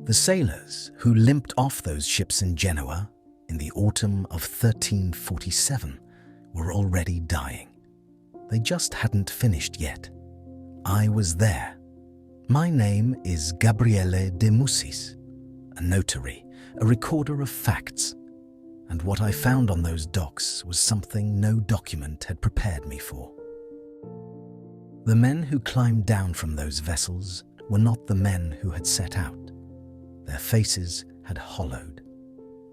The sailors who limped off those ships in Genoa in the autumn of 1347 were already dying. They just hadn't finished yet. I was there. My name is Gabriele de Mussis, a notary, a recorder of facts, and what I found on those docks was something no document had prepared me for. The men who climbed down from those vessels were not the men who had set out. Their faces had hollowed.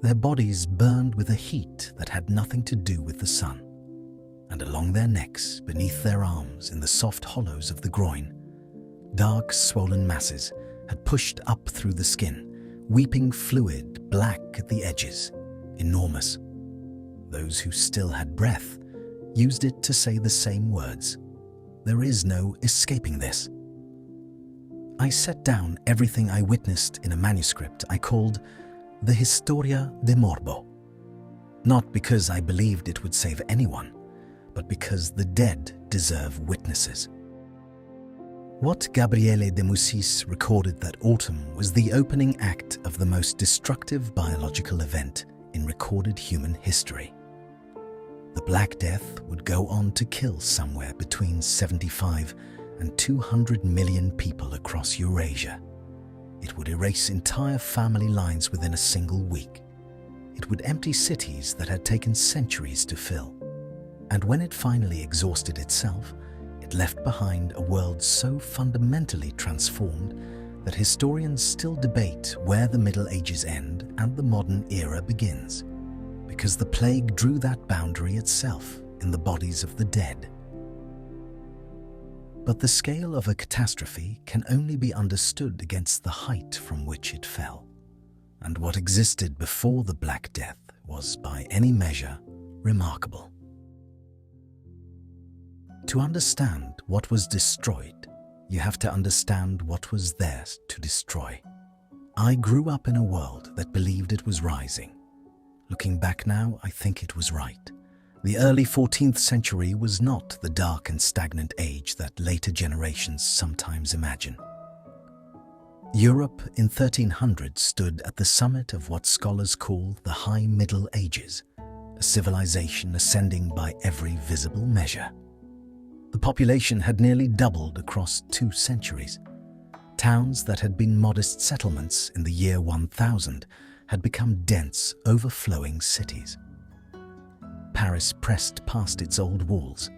Their bodies burned with a heat that had nothing to do with the sun. And along their necks, beneath their arms, in the soft hollows of the groin, dark swollen masses had pushed up through the skin, weeping fluid black at the edges, enormous. Those who still had breath used it to say the same words. There is no escaping this. I set down everything I witnessed in a manuscript I called the Historia de Morbo, not because I believed it would save anyone, but because the dead deserve witnesses. What Gabriele de Mussis recorded that autumn was the opening act of the most destructive biological event in recorded human history. The Black Death would go on to kill somewhere between 75 and 200 million people across Eurasia. It would erase entire family lines within a single week. It would empty cities that had taken centuries to fill. And when it finally exhausted itself, it left behind a world so fundamentally transformed that historians still debate where the Middle Ages end and the modern era begins, because the plague drew that boundary itself in the bodies of the dead. But the scale of a catastrophe can only be understood against the height from which it fell. And what existed before the Black Death was, by any measure, remarkable. To understand what was destroyed, you have to understand what was theirs to destroy. I grew up in a world that believed it was rising. Looking back now, I think it was right. The early 14th century was not the dark and stagnant age that later generations sometimes imagine. Europe in 1300 stood at the summit of what scholars call the High Middle Ages, a civilization ascending by every visible measure. The population had nearly doubled across 2 centuries. Towns that had been modest settlements in the year 1000 had become dense, overflowing cities. Paris pressed past its old walls.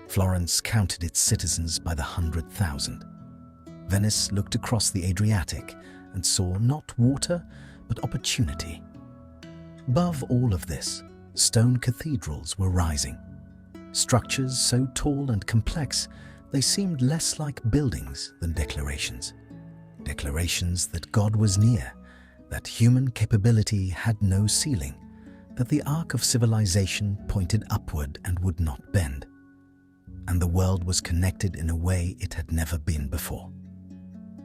Florence counted its citizens by the 100,000. Venice looked across the Adriatic and saw not water, but opportunity. Above all of this, stone cathedrals were rising. Structures so tall and complex, they seemed less like buildings than declarations. Declarations that God was near, that human capability had no ceiling, that the arc of civilization pointed upward and would not bend, and the world was connected in a way it had never been before.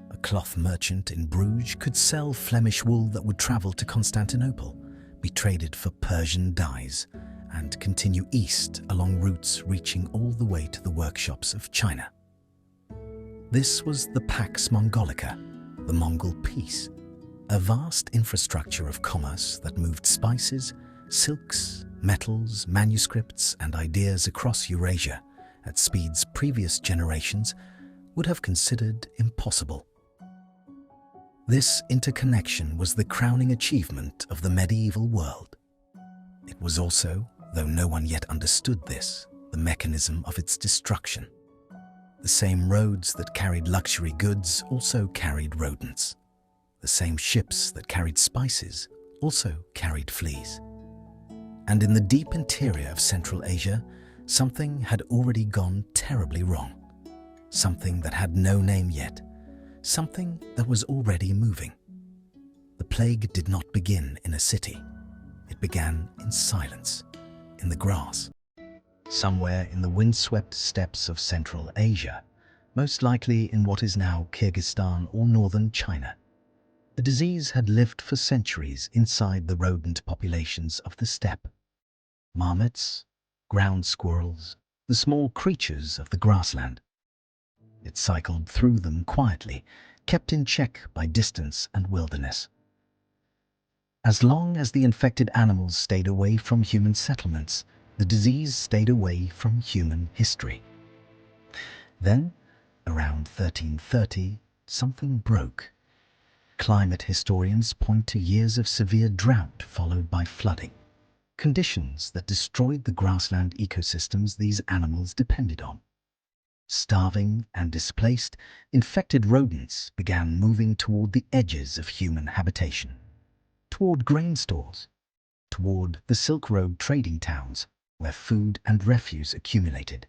A cloth merchant in Bruges could sell Flemish wool that would travel to Constantinople, be traded for Persian dyes, and continue east along routes reaching all the way to the workshops of China. This was the Pax Mongolica, the Mongol Peace, a vast infrastructure of commerce that moved spices, silks, metals, manuscripts, and ideas across Eurasia at speeds previous generations would have considered impossible. This interconnection was the crowning achievement of the medieval world. It was also, though no one yet understood this, the mechanism of its destruction. The same roads that carried luxury goods also carried rodents. The same ships that carried spices also carried fleas. And in the deep interior of Central Asia, something had already gone terribly wrong. Something that had no name yet. Something that was already moving. The plague did not begin in a city. It began in silence, in the grass. Somewhere in the windswept steppes of Central Asia, most likely in what is now Kyrgyzstan or northern China. The disease had lived for centuries inside the rodent populations of the steppe. Marmots, ground squirrels, the small creatures of the grassland. It cycled through them quietly, kept in check by distance and wilderness. As long as the infected animals stayed away from human settlements, the disease stayed away from human history. Then, around 1330, something broke. Climate historians point to years of severe drought followed by flooding, conditions that destroyed the grassland ecosystems these animals depended on. Starving and displaced, infected rodents began moving toward the edges of human habitation, toward grain stores, toward the Silk Road trading towns, where food and refuse accumulated.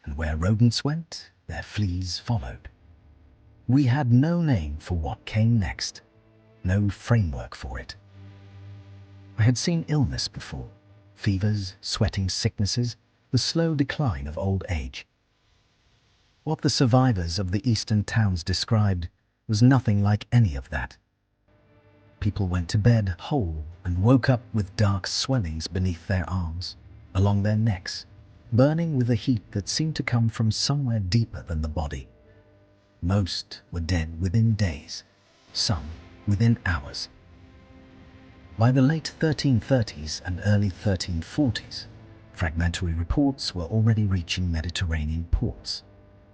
And where rodents went, their fleas followed. We had no name for what came next, no framework for it. I had seen illness before, fevers, sweating sicknesses, the slow decline of old age. What the survivors of the eastern towns described was nothing like any of that. People went to bed whole and woke up with dark swellings beneath their arms, along their necks, burning with a heat that seemed to come from somewhere deeper than the body. Most were dead within days, some within hours. By the late 1330s and early 1340s, fragmentary reports were already reaching Mediterranean ports.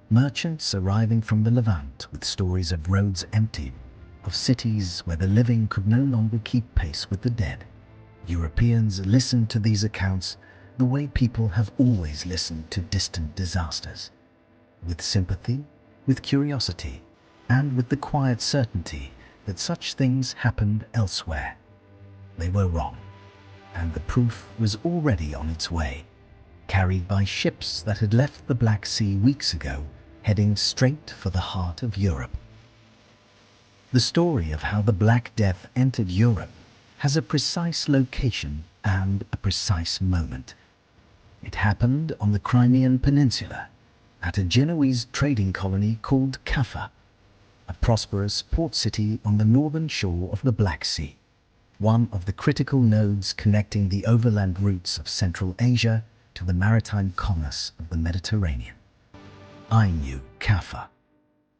Merchants arriving from the Levant with stories of roads emptied, of cities where the living could no longer keep pace with the dead. Europeans listened to these accounts the way people have always listened to distant disasters, with sympathy, with curiosity, and with the quiet certainty that such things happened elsewhere. They were wrong, and the proof was already on its way, carried by ships that had left the Black Sea weeks ago, heading straight for the heart of Europe. The story of how the Black Death entered Europe has a precise location and a precise moment. It happened on the Crimean Peninsula, at a Genoese trading colony called Caffa, a prosperous port city on the northern shore of the Black Sea, one of the critical nodes connecting the overland routes of Central Asia to the maritime commerce of the Mediterranean. I knew Caffa.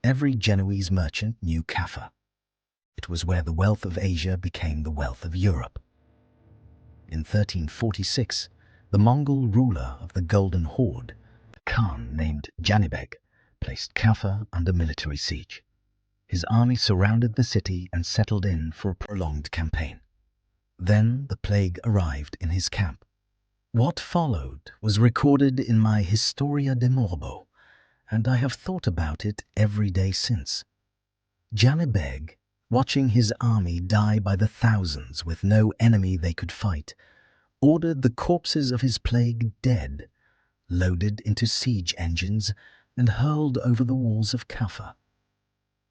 Every Genoese merchant knew Caffa. It was where the wealth of Asia became the wealth of Europe. In 1346, the Mongol ruler of the Golden Horde, a Khan named Janibeg, placed Caffa under military siege. His army surrounded the city and settled in for a prolonged campaign. Then the plague arrived in his camp. What followed was recorded in my Historia de Morbo, and I have thought about it every day since. Janibeg, watching his army die by the thousands with no enemy they could fight, ordered the corpses of his plague dead, loaded into siege engines and hurled over the walls of Caffa.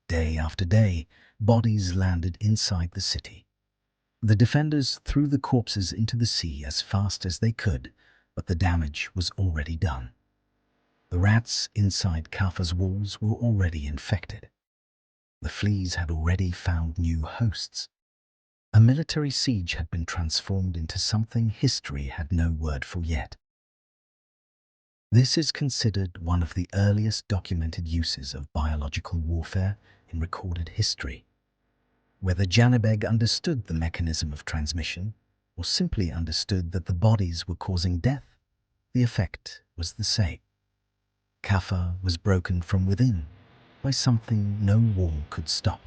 Day after day, bodies landed inside the city. The defenders threw the corpses into the sea as fast as they could, but the damage was already done. The rats inside Caffa's walls were already infected. The fleas had already found new hosts. A military siege had been transformed into something history had no word for yet. This is considered one of the earliest documented uses of biological warfare in recorded history. Whether Janibeg understood the mechanism of transmission or simply understood that the bodies were causing death, the effect was the same. Caffa was broken from within by something no wall could stop.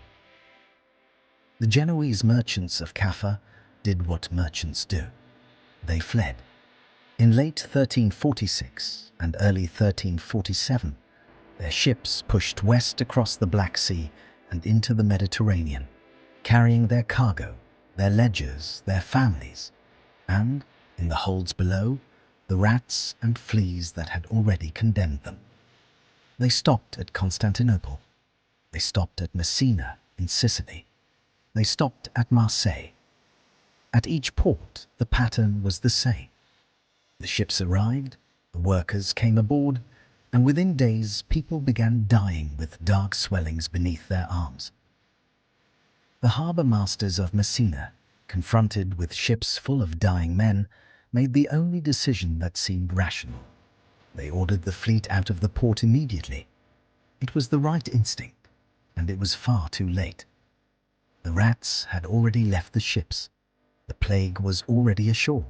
The Genoese merchants of Caffa did what merchants do. They fled. In late 1346 and early 1347, their ships pushed west across the Black Sea and into the Mediterranean, carrying their cargo, their ledgers, their families, and, in the holds below, the rats and fleas that had already condemned them. They stopped at Constantinople. They stopped at Messina in Sicily. They stopped at Marseille. At each port, the pattern was the same. The ships arrived, the workers came aboard, and within days people began dying with dark swellings beneath their arms. The harbour masters of Messina, confronted with ships full of dying men, made the only decision that seemed rational. They ordered the fleet out of the port immediately. It was the right instinct. and it was far too late. The rats had already left the ships, the plague was already ashore,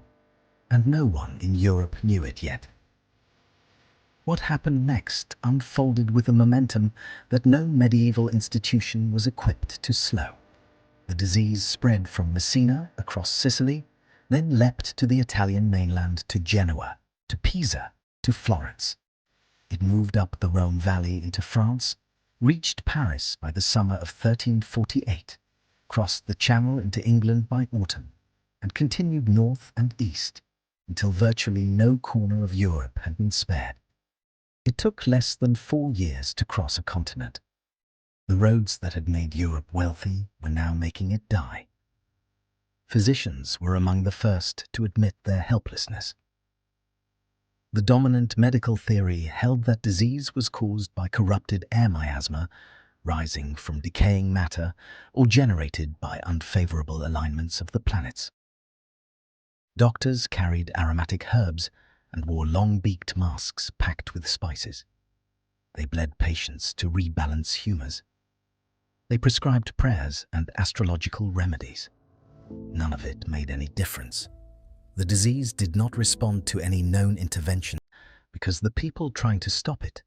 and no one in Europe knew it yet. What happened next unfolded with a momentum that no medieval institution was equipped to slow. The disease spread from Messina across Sicily, then leapt to the Italian mainland, to Genoa, to Pisa, to Florence. It moved up the Rhone Valley into France, reached Paris by the summer of 1348, crossed the Channel into England by autumn, and continued north and east until virtually no corner of Europe had been spared. It took less than 4 years to cross a continent. The roads that had made Europe wealthy were now making it die. Physicians were among the first to admit their helplessness. The dominant medical theory held that disease was caused by corrupted air miasma rising from decaying matter or generated by unfavorable alignments of the planets. Doctors carried aromatic herbs and wore long-beaked masks packed with spices. They bled patients to rebalance humors. They prescribed prayers and astrological remedies. None of it made any difference. The disease did not respond to any known intervention because the people trying to stop it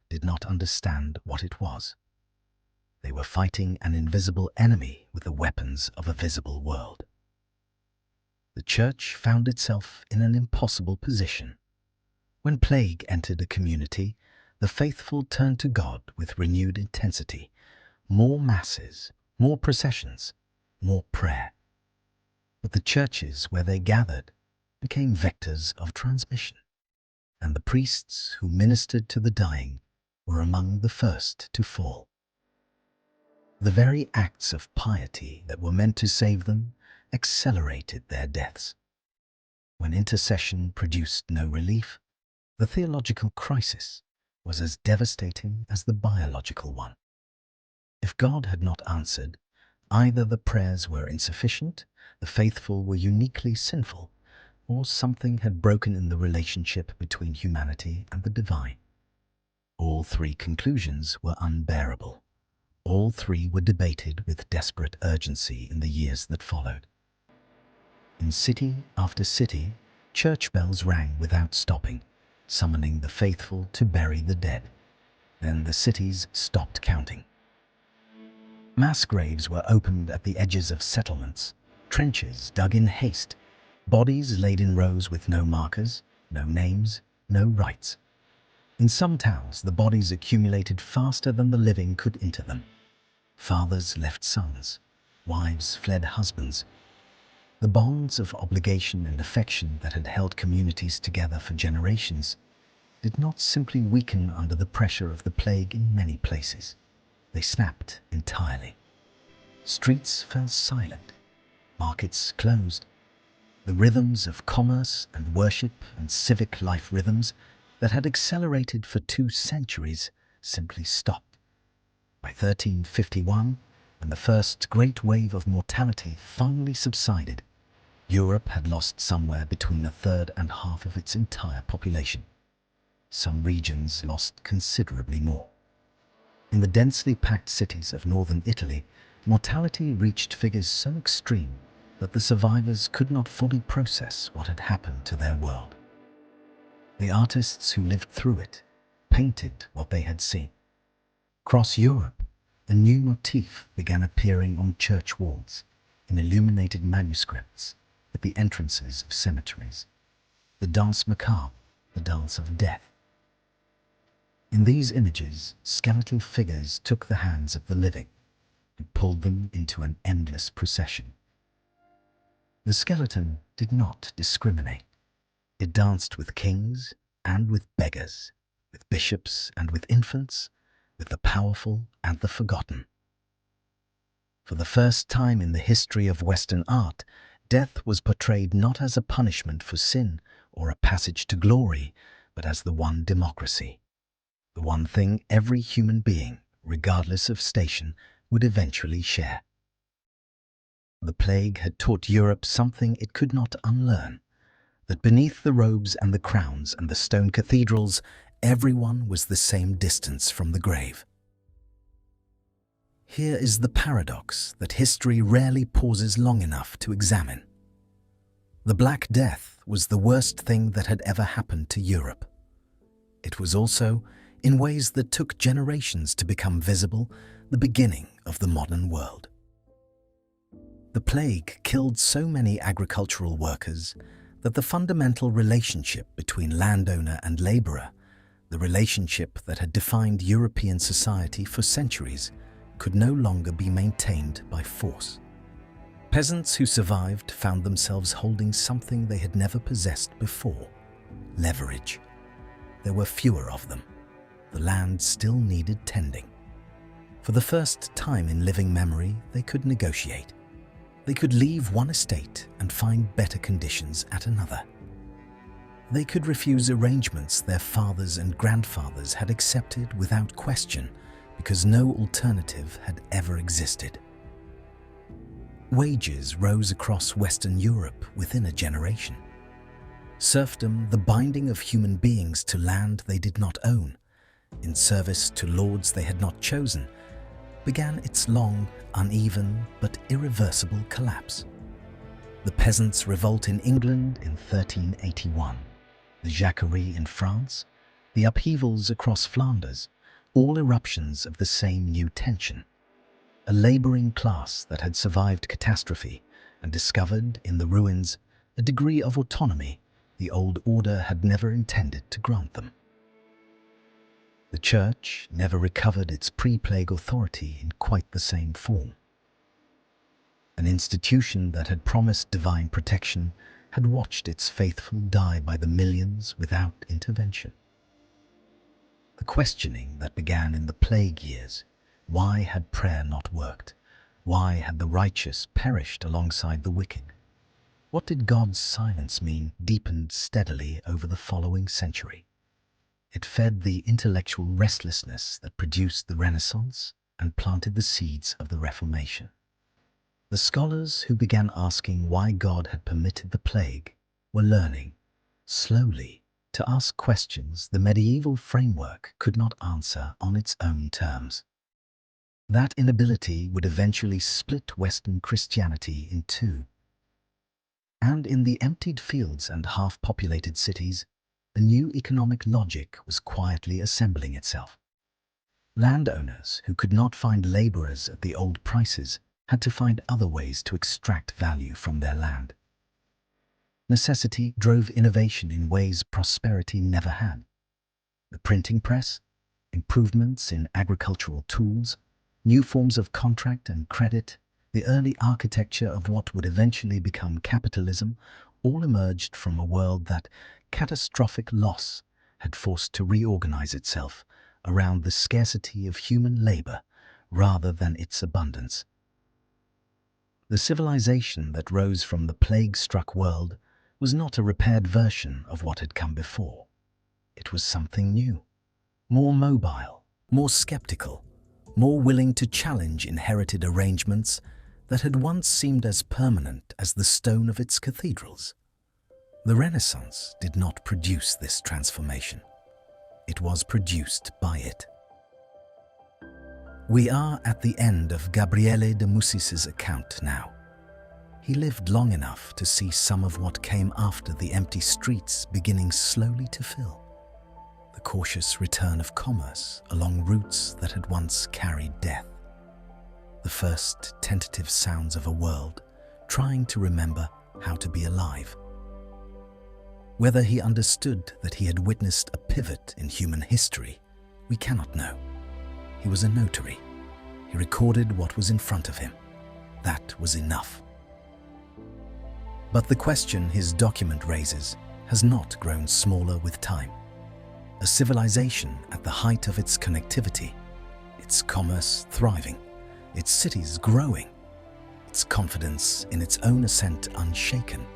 did not understand what it was. They were fighting an invisible enemy with the weapons of a visible world. The Church found itself in an impossible position. When plague entered a community, the faithful turned to God with renewed intensity. More masses, more processions, more prayer. But the churches where they gathered became vectors of transmission, and the priests who ministered to the dying were among the first to fall. The very acts of piety that were meant to save them accelerated their deaths. When intercession produced no relief, the theological crisis was as devastating as the biological one. If God had not answered, either the prayers were insufficient, the faithful were uniquely sinful, or something had broken in the relationship between humanity and the divine. All three conclusions were unbearable. All three were debated with desperate urgency in the years that followed. In city after city, church bells rang without stopping, summoning the faithful to bury the dead. Then the cities stopped counting. Mass graves were opened at the edges of settlements, trenches dug in haste, bodies laid in rows with no markers, no names, no rites. In some towns, the bodies accumulated faster than the living could enter them. Fathers left sons, wives fled husbands. The bonds of obligation and affection that had held communities together for generations did not simply weaken under the pressure of the plague in many places. They snapped entirely. Streets fell silent, markets closed. The rhythms of commerce and worship and civic life rhythms that had accelerated for 2 centuries simply stopped. By 1351, when the first great wave of mortality finally subsided, Europe had lost somewhere between a third and half of its entire population. Some regions lost considerably more. In the densely packed cities of northern Italy, mortality reached figures so extreme that the survivors could not fully process what had happened to their world. The artists who lived through it painted what they had seen. Across Europe, a new motif began appearing on church walls, in illuminated manuscripts, at the entrances of cemeteries. The danse macabre, the dance of death. In these images, skeletal figures took the hands of the living and pulled them into an endless procession. The skeleton did not discriminate. It danced with kings and with beggars, with bishops and with infants, with the powerful and the forgotten. For the first time in the history of Western art, death was portrayed not as a punishment for sin or a passage to glory, but as the one democracy, the one thing every human being, regardless of station, would eventually share. The plague had taught Europe something it could not unlearn, that beneath the robes and the crowns and the stone cathedrals, everyone was the same distance from the grave. Here is the paradox that history rarely pauses long enough to examine. The Black Death was the worst thing that had ever happened to Europe. It was also, in ways that took generations to become visible, the beginning of the modern world. The plague killed so many agricultural workers that the fundamental relationship between landowner and labourer, the relationship that had defined European society for centuries, could no longer be maintained by force. Peasants who survived found themselves holding something they had never possessed before: leverage. There were fewer of them. The land still needed tending. For the first time in living memory, they could negotiate. They could leave one estate and find better conditions at another. They could refuse arrangements their fathers and grandfathers had accepted without question, because no alternative had ever existed. Wages rose across Western Europe within a generation. Serfdom, the binding of human beings to land they did not own, in service to lords they had not chosen, began its long, uneven, but irreversible collapse. The Peasants' Revolt in England in 1381, the Jacquerie in France, the upheavals across Flanders, all eruptions of the same new tension. A labouring class that had survived catastrophe and discovered in the ruins a degree of autonomy the old order had never intended to grant them. The Church never recovered its pre-plague authority in quite the same form. An institution that had promised divine protection had watched its faithful die by the millions without intervention. The questioning that began in the plague years: why had prayer not worked? Why had the righteous perished alongside the wicked? What did God's silence mean? Deepened steadily over the following century. It fed the intellectual restlessness that produced the Renaissance and planted the seeds of the Reformation. The scholars who began asking why God had permitted the plague were learning, slowly, to ask questions the medieval framework could not answer on its own terms. That inability would eventually split Western Christianity in two. And in the emptied fields and half-populated cities, a new economic logic was quietly assembling itself. Landowners who could not find labourers at the old prices had to find other ways to extract value from their land. Necessity drove innovation in ways prosperity never had. The printing press, improvements in agricultural tools, new forms of contract and credit, the early architecture of what would eventually become capitalism, all emerged from a world that catastrophic loss had forced to reorganize itself around the scarcity of human labor rather than its abundance. The civilization that rose from the plague-struck world was not a repaired version of what had come before. It was something new, more mobile, more skeptical, more willing to challenge inherited arrangements that had once seemed as permanent as the stone of its cathedrals. The Renaissance did not produce this transformation. It was produced by it. We are at the end of Gabriele de Mussis's account now. He lived long enough to see some of what came after the empty streets beginning slowly to fill. The cautious return of commerce along routes that had once carried death. The first tentative sounds of a world trying to remember how to be alive. Whether he understood that he had witnessed a pivot in human history, we cannot know. He was a notary. He recorded what was in front of him. That was enough. But the question his document raises has not grown smaller with time. A civilization at the height of its connectivity, its commerce thriving, its cities growing, its confidence in its own ascent unshaken.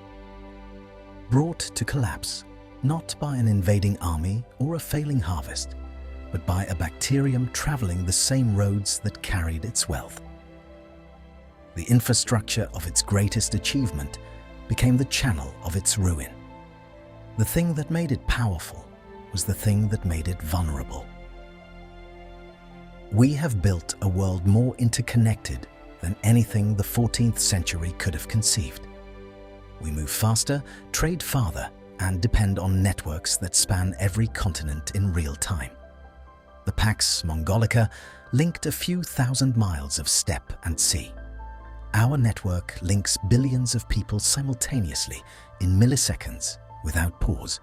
Brought to collapse, not by an invading army or a failing harvest, but by a bacterium traveling the same roads that carried its wealth. The infrastructure of its greatest achievement became the channel of its ruin. The thing that made it powerful was the thing that made it vulnerable. We have built a world more interconnected than anything the 14th century could have conceived. We move faster, trade farther, and depend on networks that span every continent in real time. The Pax Mongolica linked a few thousand miles of steppe and sea. Our network links billions of people simultaneously in milliseconds without pause.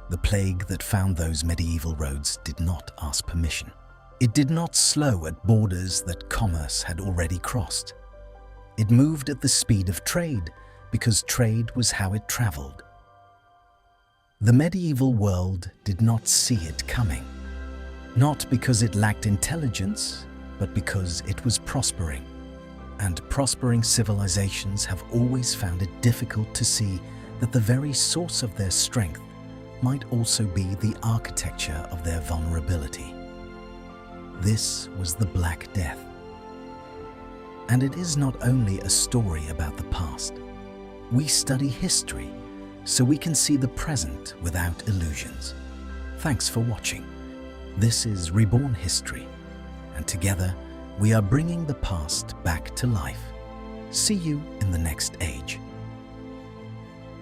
The plague that found those medieval roads did not ask permission. It did not slow at borders that commerce had already crossed. It moved at the speed of trade because trade was how it traveled. The medieval world did not see it coming, not because it lacked intelligence, but because it was prospering. And prospering civilizations have always found it difficult to see that the very source of their strength might also be the architecture of their vulnerability. This was the Black Death. And it is not only a story about the past. We study history so we can see the present without illusions. Thanks for watching. This is Reborn History, and together we are bringing the past back to life. See you in the next age.